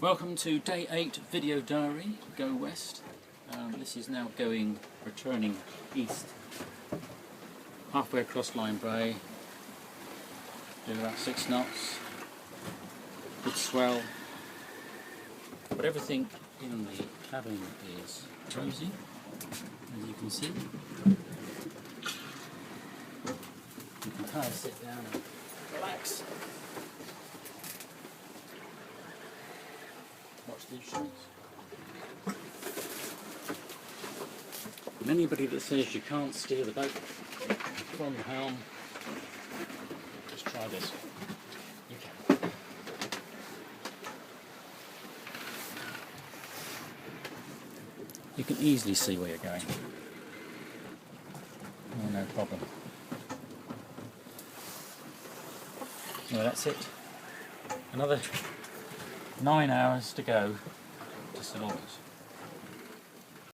Welcome to day 8 video diary, Go West. This is now returning east, halfway across Lyme Bay, doing about 6 knots, good swell, but everything in the cabin is cozy, as you can see. You can kind of sit down and relax. Watch these shots. And anybody that says you can't steer the boat from the helm, just try this. You can. You can easily see where you're going. Oh, no problem. So that's it. Another 9 hours to go to saloon.